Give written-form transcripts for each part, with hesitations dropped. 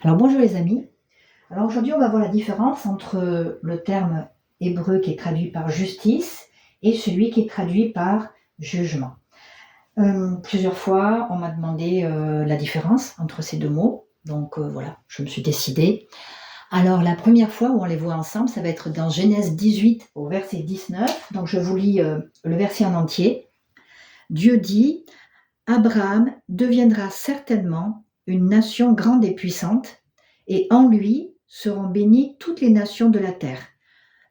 Alors bonjour les amis. Alors aujourd'hui on va voir la différence entre le terme hébreu qui est traduit par justice et celui qui est traduit par jugement. Plusieurs fois on m'a demandé la différence entre ces deux mots, donc voilà, je me suis décidée. Alors la première fois où on les voit ensemble, ça va être dans Genèse 18 au verset 19, donc je vous lis le verset en entier. Dieu dit: Abraham deviendra certainement une nation grande et puissante, et en lui seront bénies toutes les nations de la terre.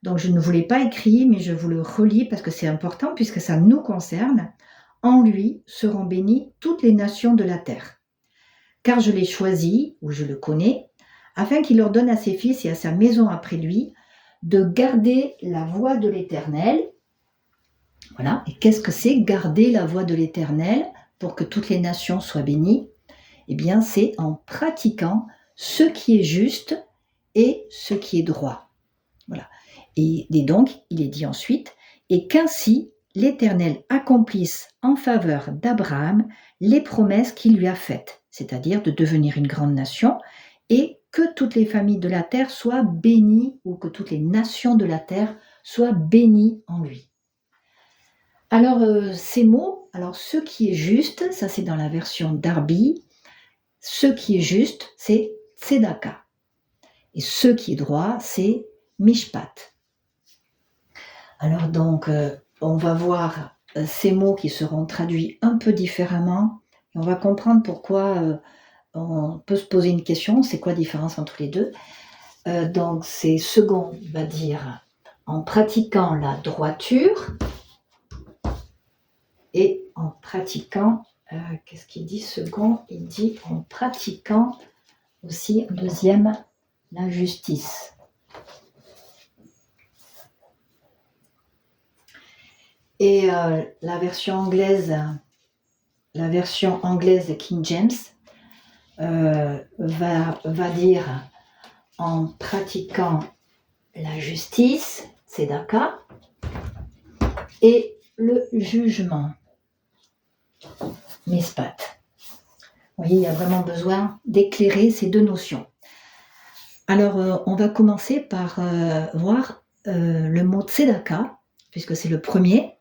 Donc je ne vous l'ai pas écrit, mais je vous le relis parce que c'est important puisque ça nous concerne. En lui seront bénies toutes les nations de la terre. Car je l'ai choisi, ou je le connais, afin qu'il ordonne à ses fils et à sa maison après lui de garder la voie de l'Éternel. Voilà. Et qu'est-ce que c'est garder la voie de l'Éternel pour que toutes les nations soient bénies? Eh bien, c'est en pratiquant ce qui est juste et ce qui est droit. Voilà. Et donc, il est dit ensuite, et qu'ainsi l'Éternel accomplisse en faveur d'Abraham les promesses qu'il lui a faites, c'est-à-dire de devenir une grande nation, et que toutes les familles de la terre soient bénies, ou que toutes les nations de la terre soient bénies en lui. Alors, ces mots, ce qui est juste, ça c'est dans la version Darby, ce qui est juste, c'est tzedaka. Et ce qui est droit, c'est mishpat. Alors donc, on va voir ces mots qui seront traduits un peu différemment. Et on va comprendre pourquoi on peut se poser une question, c'est quoi la différence entre les deux? Donc, c'est second, va dire, en pratiquant la droiture et en pratiquant, qu'est-ce qu'il dit second? Il dit en pratiquant aussi, deuxième, la justice. Et la version anglaise King James va dire en pratiquant la justice, tzedaka, et le jugement, mishpat. Vous voyez, il y a vraiment besoin d'éclairer ces deux notions. Alors, on va commencer par voir le mot tzedaka, puisque c'est le premier.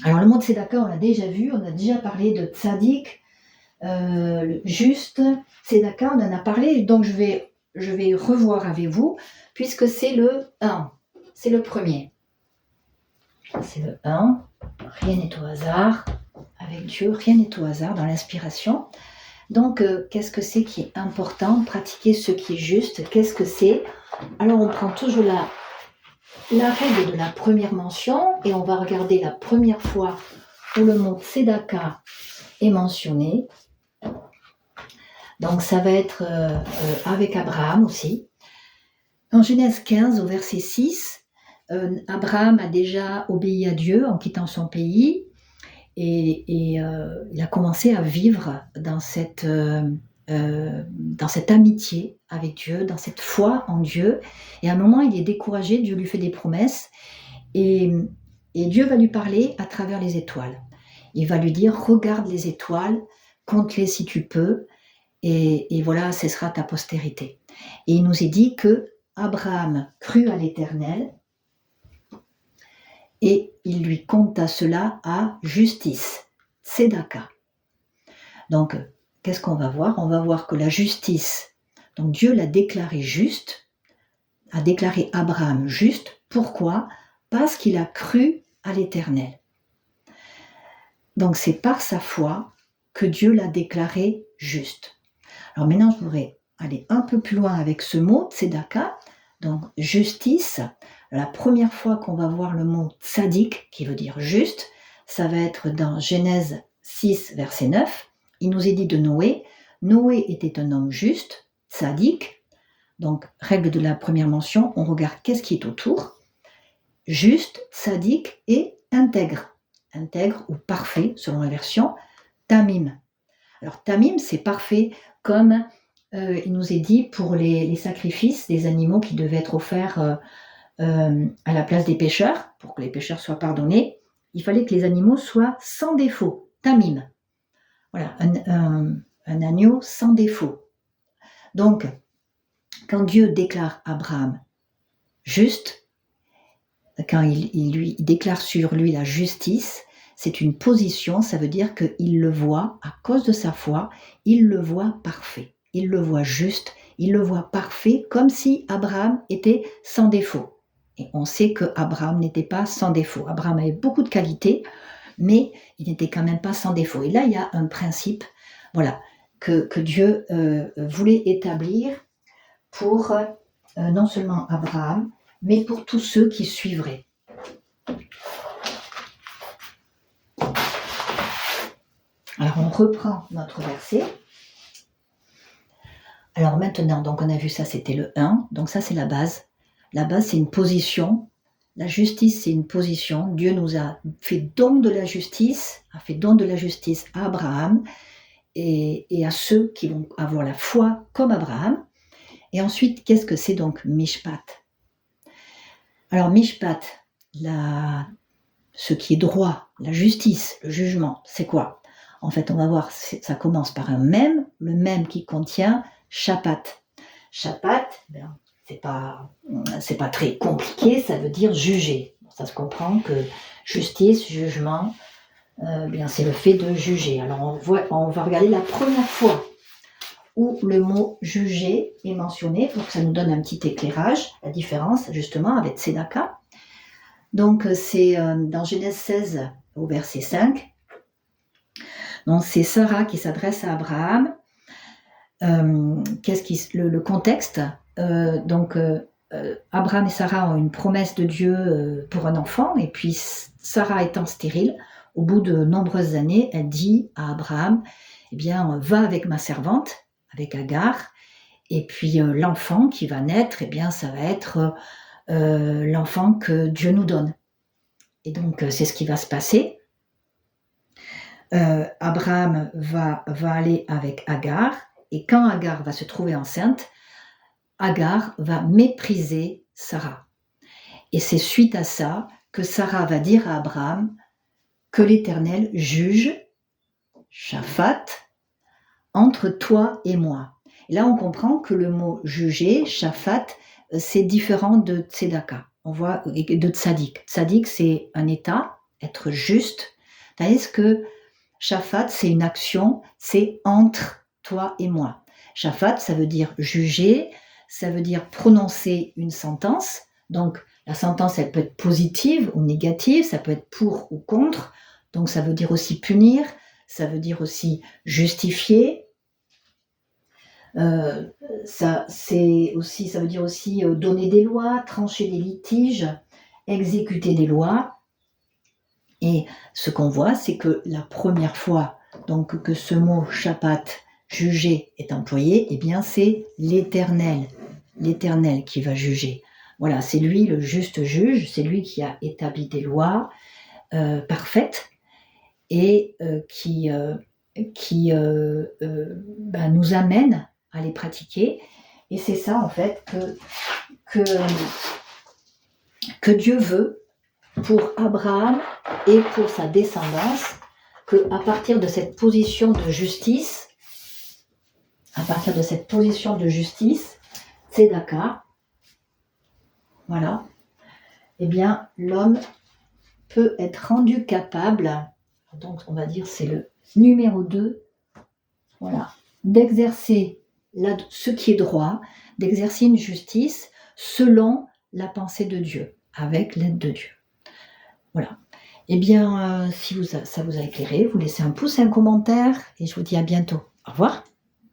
Alors, le mot tzedaka, on l'a déjà vu, on a déjà parlé de tzadik, juste, tzedaka, on en a parlé, donc je vais revoir avec vous, puisque c'est le 1, c'est le premier. C'est le 1, rien n'est au hasard, avec Dieu, rien n'est au hasard dans l'inspiration. Donc, qu'est-ce que c'est qui est important? Pratiquer ce qui est juste, qu'est-ce que c'est? Alors, on prend toujours la règle de la première mention et on va regarder la première fois où le mot tzedaka est mentionné. Donc, ça va être avec Abraham aussi. En Genèse 15, au verset 6, Abraham a déjà obéi à Dieu en quittant son pays. Et il a commencé à vivre dans cette amitié avec Dieu, dans cette foi en Dieu. Et à un moment, il est découragé, Dieu lui fait des promesses. Et Dieu va lui parler à travers les étoiles. Il va lui dire, regarde les étoiles, compte-les si tu peux, et voilà, ce sera ta postérité. Et il nous est dit que Abraham crut à l'Éternel, et il lui compta cela à justice, tzedaka. Donc, qu'est-ce qu'on va voir? On va voir que la justice, donc Dieu l'a déclaré juste, a déclaré Abraham juste. Pourquoi? Parce qu'il a cru à l'Éternel. Donc, c'est par sa foi que Dieu l'a déclaré juste. Alors maintenant, je voudrais aller un peu plus loin avec ce mot, tzedaka, donc justice. La première fois qu'on va voir le mot tzadik, qui veut dire juste, ça va être dans Genèse 6, verset 9. Il nous est dit de Noé. Noé était un homme juste, tzadik. Donc, règle de la première mention, on regarde qu'est-ce qui est autour. Juste, tzadik et intègre. Intègre ou parfait, selon la version, tamim. Alors, tamim, c'est parfait, comme il nous est dit pour les sacrifices des animaux qui devaient être offerts à la place des pécheurs, pour que les pécheurs soient pardonnés, il fallait que les animaux soient sans défaut, tamim. Voilà, un agneau sans défaut. Donc, quand Dieu déclare Abraham juste, quand il déclare sur lui la justice, c'est une position, ça veut dire qu'il le voit, à cause de sa foi, il le voit parfait, il le voit juste, il le voit parfait, comme si Abraham était sans défaut. Et on sait que Abraham n'était pas sans défaut. Abraham avait beaucoup de qualités, mais il n'était quand même pas sans défaut. Et là, il y a un principe, voilà, que Dieu voulait établir pour non seulement Abraham, mais pour tous ceux qui suivraient. Alors on reprend notre verset. Alors maintenant, donc on a vu ça, c'était le 1, donc ça c'est la base. La base c'est une position, la justice c'est une position. Dieu nous a fait don de la justice, a fait don de la justice à Abraham et à ceux qui vont avoir la foi comme Abraham. Et ensuite, qu'est-ce que c'est donc Mishpat? Alors Mishpat, ce qui est droit, la justice, le jugement, c'est quoi? En fait, on va voir, ça commence par un mème, le mème qui contient Shapat. Shapat, c'est pas très compliqué, ça veut dire juger. Ça se comprend que justice, jugement, c'est le fait de juger. Alors on va regarder la première fois où le mot juger est mentionné pour que ça nous donne un petit éclairage, la différence justement avec Tzedaka. Donc c'est dans Genèse 16 au verset 5. Donc c'est Sarah qui s'adresse à Abraham. Le contexte, Abraham et Sarah ont une promesse de Dieu pour un enfant, et puis Sarah étant stérile, au bout de nombreuses années, elle dit à Abraham, va avec ma servante, avec Agar, et puis l'enfant qui va naître, ça va être l'enfant que Dieu nous donne. Et donc c'est ce qui va se passer. Abraham va aller avec Agar, et quand Agar va se trouver enceinte, Agar va mépriser Sarah. Et c'est suite à ça que Sarah va dire à Abraham que l'Éternel juge, Shaphat, entre toi et moi. Et là, on comprend que le mot juger, Shaphat, c'est différent de Tzedaka. On voit de Tzadik. Tzadik, c'est un état, être juste. Tandis que Shaphat, c'est une action, c'est entre toi et moi. Shaphat, ça veut dire juger, ça veut dire prononcer une sentence. Donc, la sentence, elle peut être positive ou négative, ça peut être pour ou contre. Donc, ça veut dire aussi punir, ça veut dire aussi justifier. Ça veut dire aussi donner des lois, trancher des litiges, exécuter des lois. Et ce qu'on voit, c'est que la première fois donc, que ce mot Shaphat, juger, est employé, c'est l'Éternel qui va juger. Voilà, c'est lui le juste juge, c'est lui qui a établi des lois parfaites et qui nous amène à les pratiquer. Et c'est ça en fait que Dieu veut pour Abraham et pour sa descendance, qu'à partir de cette position de justice, Tzedaka, voilà, l'homme peut être rendu capable, donc on va dire c'est le numéro 2, voilà, d'exercer ce qui est droit, d'exercer une justice selon la pensée de Dieu, avec l'aide de Dieu. Voilà. Si ça vous a éclairé, vous laissez un pouce et un commentaire, et je vous dis à bientôt. Au revoir.